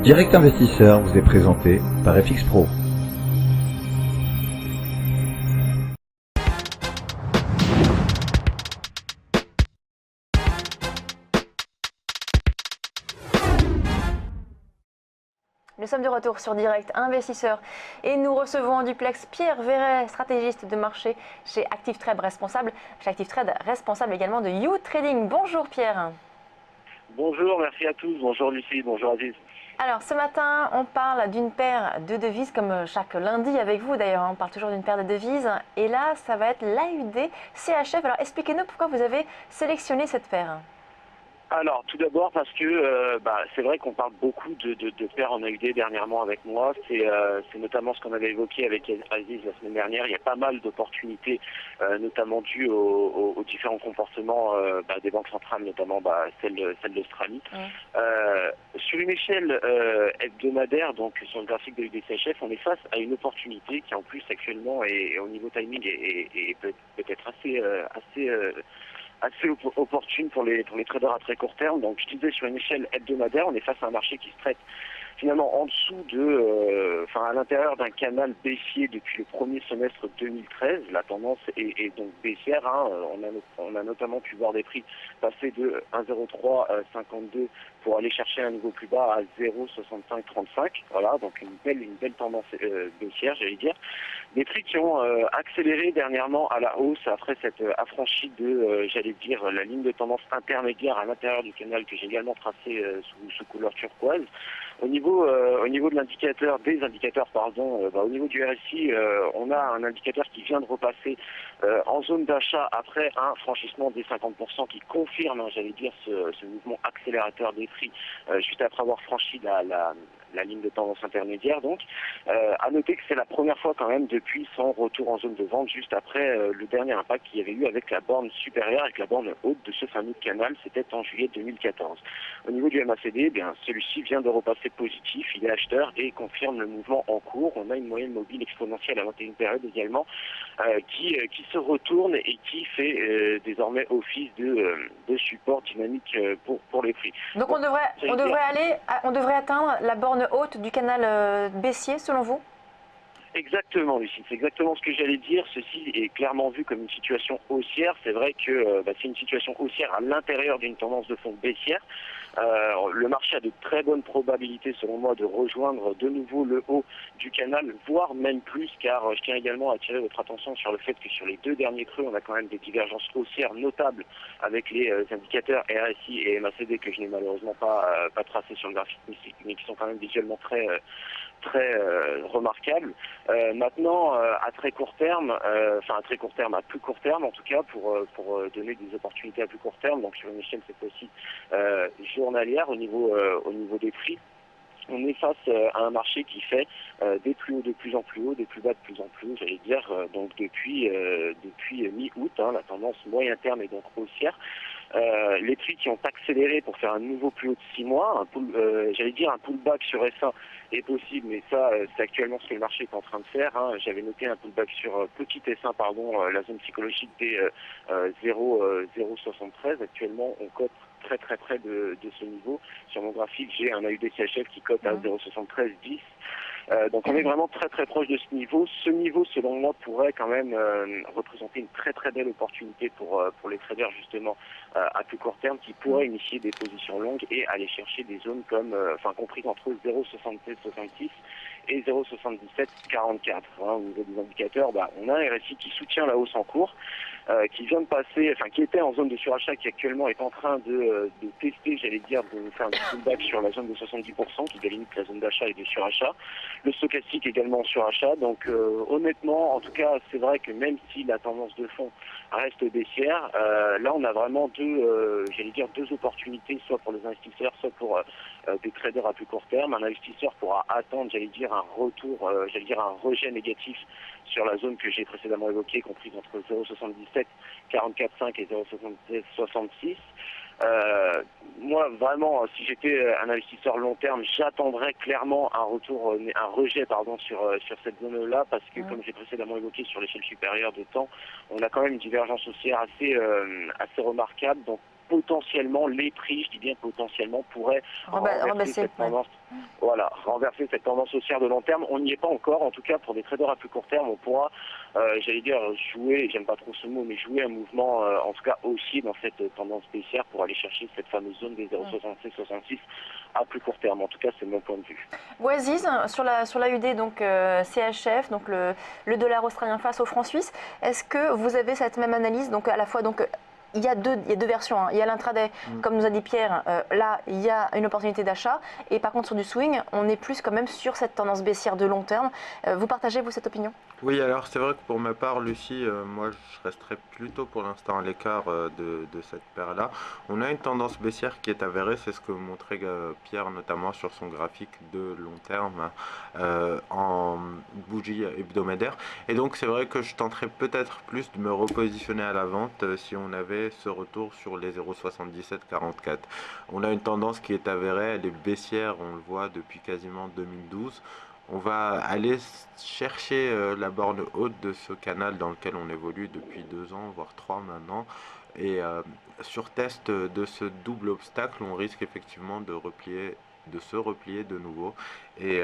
Direct Investisseur vous est présenté par FX Pro. Nous sommes de retour sur Direct Investisseur et nous recevons en duplex Pierre Verret, stratégiste de marché chez ActiveTrade responsable, également de You Trading. Bonjour Pierre. Bonjour, merci à tous. Bonjour Lucie, bonjour Aziz. Alors ce matin, on parle d'une paire de devises comme chaque lundi avec vous d'ailleurs. On parle toujours d'une paire de devises et là, ça va être l'AUD CHF. Alors expliquez-nous pourquoi vous avez sélectionné cette paire. Alors, tout d'abord parce que c'est vrai qu'on parle beaucoup de paires en AUD dernièrement avec moi. C'est notamment ce qu'on avait évoqué avec Aziz la semaine dernière. Il y a pas mal d'opportunités, notamment dues aux différents comportements des banques centrales, notamment celle d'Australie. Sur une échelle hebdomadaire, donc sur le graphique de l'UDCHF, on est face à une opportunité qui en plus actuellement est au niveau timing et peut-être assez opportune pour les traders à très court terme. Donc je disais, sur une échelle hebdomadaire, on est face à un marché qui se traite finalement en dessous à l'intérieur d'un canal baissier depuis le premier semestre 2013. La tendance est donc baissière. On a notamment pu voir des prix passer de 1,0352 pour aller chercher un niveau plus bas à 0,6535. Voilà, donc une belle tendance baissière, j'allais dire. Des prix qui ont accéléré dernièrement à la hausse après cette affranchie de, la ligne de tendance intermédiaire à l'intérieur du canal que j'ai également tracé sous couleur turquoise. Au niveau de l'indicateur, au niveau du RSI, on a un indicateur qui vient de repasser en zone d'achat après un franchissement des 50% qui confirme, ce mouvement accélérateur des prix juste après avoir franchi la ligne de tendance intermédiaire. Donc, à noter que c'est la première fois quand même depuis son retour en zone de vente, juste après le dernier impact qu'il y avait eu avec la borne supérieure, avec la borne haute de ce fameux canal, c'était en juillet 2014. Au niveau du MACD, celui-ci vient de repasser positif, il est acheteur et confirme le mouvement en cours. On a une moyenne mobile exponentielle à 21 périodes également qui se retourne et qui fait désormais office de support dynamique pour les prix. Donc on devrait atteindre la borne haute du canal baissier selon vous ? Exactement, Lucie, c'est exactement ce que j'allais dire. Ceci est clairement vu comme une situation haussière. C'est vrai que c'est une situation haussière à l'intérieur d'une tendance de fond baissière. Le marché a de très bonnes probabilités, selon moi, de rejoindre de nouveau le haut du canal, voire même plus, car je tiens également à attirer votre attention sur le fait que sur les deux derniers creux, on a quand même des divergences haussières notables avec les indicateurs RSI et MACD que je n'ai malheureusement pas tracés sur le graphique, mais qui sont quand même visuellement très remarquable. Maintenant, à très court terme, à plus court terme en tout cas, pour donner des opportunités à plus court terme, donc sur une échelle cette fois-ci journalière au niveau des prix, on est face à un marché qui fait des plus hauts de plus en plus hauts, des plus bas de plus en plus hauts, donc depuis mi-août, la tendance moyen terme est donc haussière. Les prix qui ont accéléré pour faire un nouveau plus haut de 6 mois, un pullback sur S1 est possible, mais ça c'est actuellement ce que le marché est en train de faire. J'avais noté un pullback sur petit S1, la zone psychologique des 0,73. Actuellement on cote très très près de ce niveau. Sur mon graphique, j'ai un AUD CHF qui cote à 0,7310. Donc on est vraiment très très proche de ce niveau. Ce niveau, selon moi, pourrait quand même représenter une très très belle opportunité pour les traders justement à plus court terme qui pourraient initier des positions longues et aller chercher des zones comprises entre 0,7666 et 0,7744. Au niveau des indicateurs, on a un RSI qui soutient la hausse en cours, qui vient de passer, qui était en zone de surachat, qui actuellement est en train de tester, de faire un petit pullback sur la zone de 70%, qui délimite la zone d'achat et de surachat. Le stochastique également en surachat. Donc honnêtement, en tout cas, c'est vrai que même si la tendance de fond reste baissière, là on a vraiment deux opportunités, soit pour les investisseurs, soit pour des traders à plus court terme. Un investisseur pourra attendre, un rejet négatif sur la zone que j'ai précédemment évoquée, comprise entre 0,77, 44,5 et 0,66. Moi, vraiment, si j'étais un investisseur long terme, j'attendrais clairement un rejet sur cette zone-là, parce que, comme j'ai précédemment évoqué, sur l'échelle supérieure de temps, on a quand même une divergence haussière assez remarquable. Donc, potentiellement les prix, je dis bien potentiellement, pourraient renverser cette tendance. Voilà, renverser cette tendance haussière de long terme. On n'y est pas encore, en tout cas pour des traders à plus court terme, on pourra, j'allais dire, jouer, j'aime pas trop ce mot, mais jouer un mouvement, en tout cas aussi dans cette tendance baissière pour aller chercher cette fameuse zone des 0,66 à plus court terme. En tout cas, c'est mon point de vue. Aziz, sur l'AUD, donc CHF, donc le dollar australien face au franc suisse, est-ce que vous avez cette même analyse, donc à la fois donc il y a deux versions, hein. Il y a l'intraday, comme nous a dit Pierre, là il y a une opportunité d'achat, et par contre sur du swing, on est plus quand même sur cette tendance baissière de long terme. Vous partagez vous cette opinion? Oui, alors c'est vrai que pour ma part, Lucie, moi je resterai plutôt pour l'instant à l'écart de cette paire-là. On a une tendance baissière qui est avérée, c'est ce que montrait Pierre notamment sur son graphique de long terme en bougie hebdomadaire. Et donc c'est vrai que je tenterais peut-être plus de me repositionner à la vente si on avait ce retour sur les 0,7744. On a une tendance qui est avérée, elle est baissière, on le voit depuis quasiment 2012. On va aller chercher la borne haute de ce canal dans lequel on évolue depuis 2 ans, voire 3 maintenant. Et sur test de ce double obstacle, on risque effectivement de se replier de nouveau. Et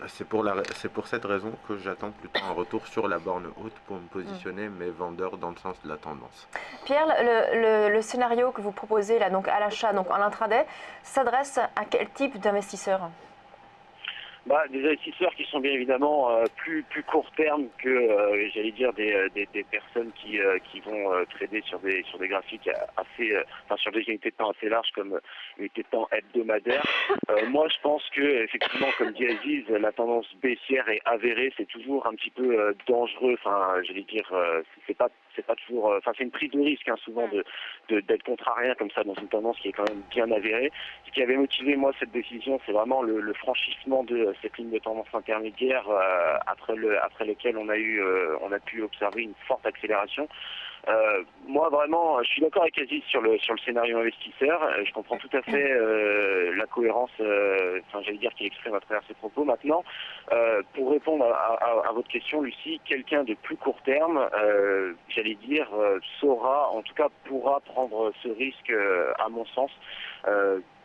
c'est pour cette raison que j'attends plutôt un retour sur la borne haute pour me positionner mes vendeurs dans le sens de la tendance. Pierre, le scénario que vous proposez là, donc à l'achat, donc en intraday, s'adresse à quel type d'investisseurs? Des investisseurs qui sont bien évidemment plus court terme que j'allais dire des personnes qui vont trader sur des graphiques assez sur des unités de temps assez larges comme unités de temps hebdomadaires. Moi je pense que effectivement comme dit Aziz, la tendance baissière est avérée, c'est toujours un petit peu dangereux, j'allais dire c'est pas toujours c'est une prise de risque souvent d'être contrarien comme ça dans une tendance qui est quand même bien avérée. Ce qui avait motivé moi cette décision, c'est vraiment le franchissement de cette ligne de tendance intermédiaire après lequel on a pu observer une forte accélération. Moi vraiment, je suis d'accord avec Aziz sur le scénario investisseur. Je comprends tout à fait la cohérence, j'allais dire qu'il exprime à travers ses propos. Maintenant, pour répondre à votre question, Lucie, quelqu'un de plus court terme, j'allais dire, saura, en tout cas pourra prendre ce risque, à mon sens,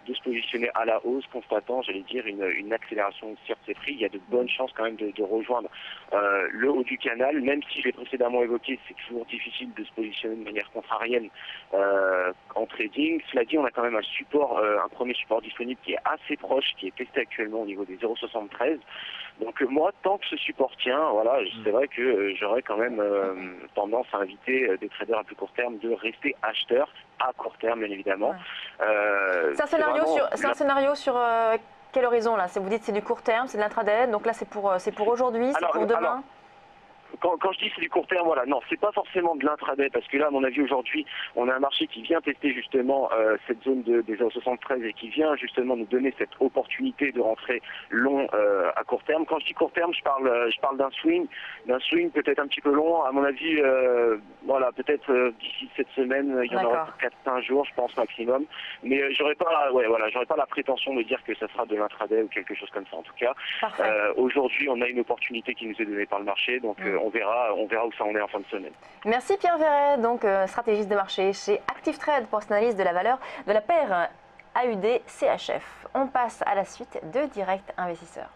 de se positionner à la hausse, constatant, j'allais dire, une accélération haussière de ses prix. Il y a de bonnes chances quand même de rejoindre le haut du canal, même si je l'ai précédemment évoqué, c'est toujours difficile de se positionner de manière contrarienne en trading. Cela dit, on a quand même un premier support disponible qui est assez proche, qui est testé actuellement au niveau des 0,73. Donc moi, tant que ce support tient, voilà, c'est vrai que j'aurais quand même tendance à inviter des traders à plus court terme de rester acheteurs à court terme, bien évidemment. C'est un scénario sur quel horizon là? Vous dites c'est du court terme, c'est de l'intraday, donc là c'est pour aujourd'hui, c'est pour demain? Quand je dis c'est du court terme, voilà, non, c'est pas forcément de l'intraday, parce que là, à mon avis, aujourd'hui, on a un marché qui vient tester justement cette zone des 0,73 et qui vient justement nous donner cette opportunité de rentrer long à court terme. Quand je dis court terme, je parle d'un swing peut-être un petit peu long. À mon avis, voilà, peut-être d'ici cette semaine, il y en aura pour 4-5 jours, je pense maximum. Mais j'aurais pas la prétention de dire que ça sera de l'intraday ou quelque chose comme ça. En tout cas, aujourd'hui, on a une opportunité qui nous est donnée par le marché, donc on verra où ça en est en fin de semaine. Merci Pierre Verret, donc stratégiste de marché chez Active Trade pour cette analyse de la valeur de la paire AUD CHF. On passe à la suite de Direct Investisseur.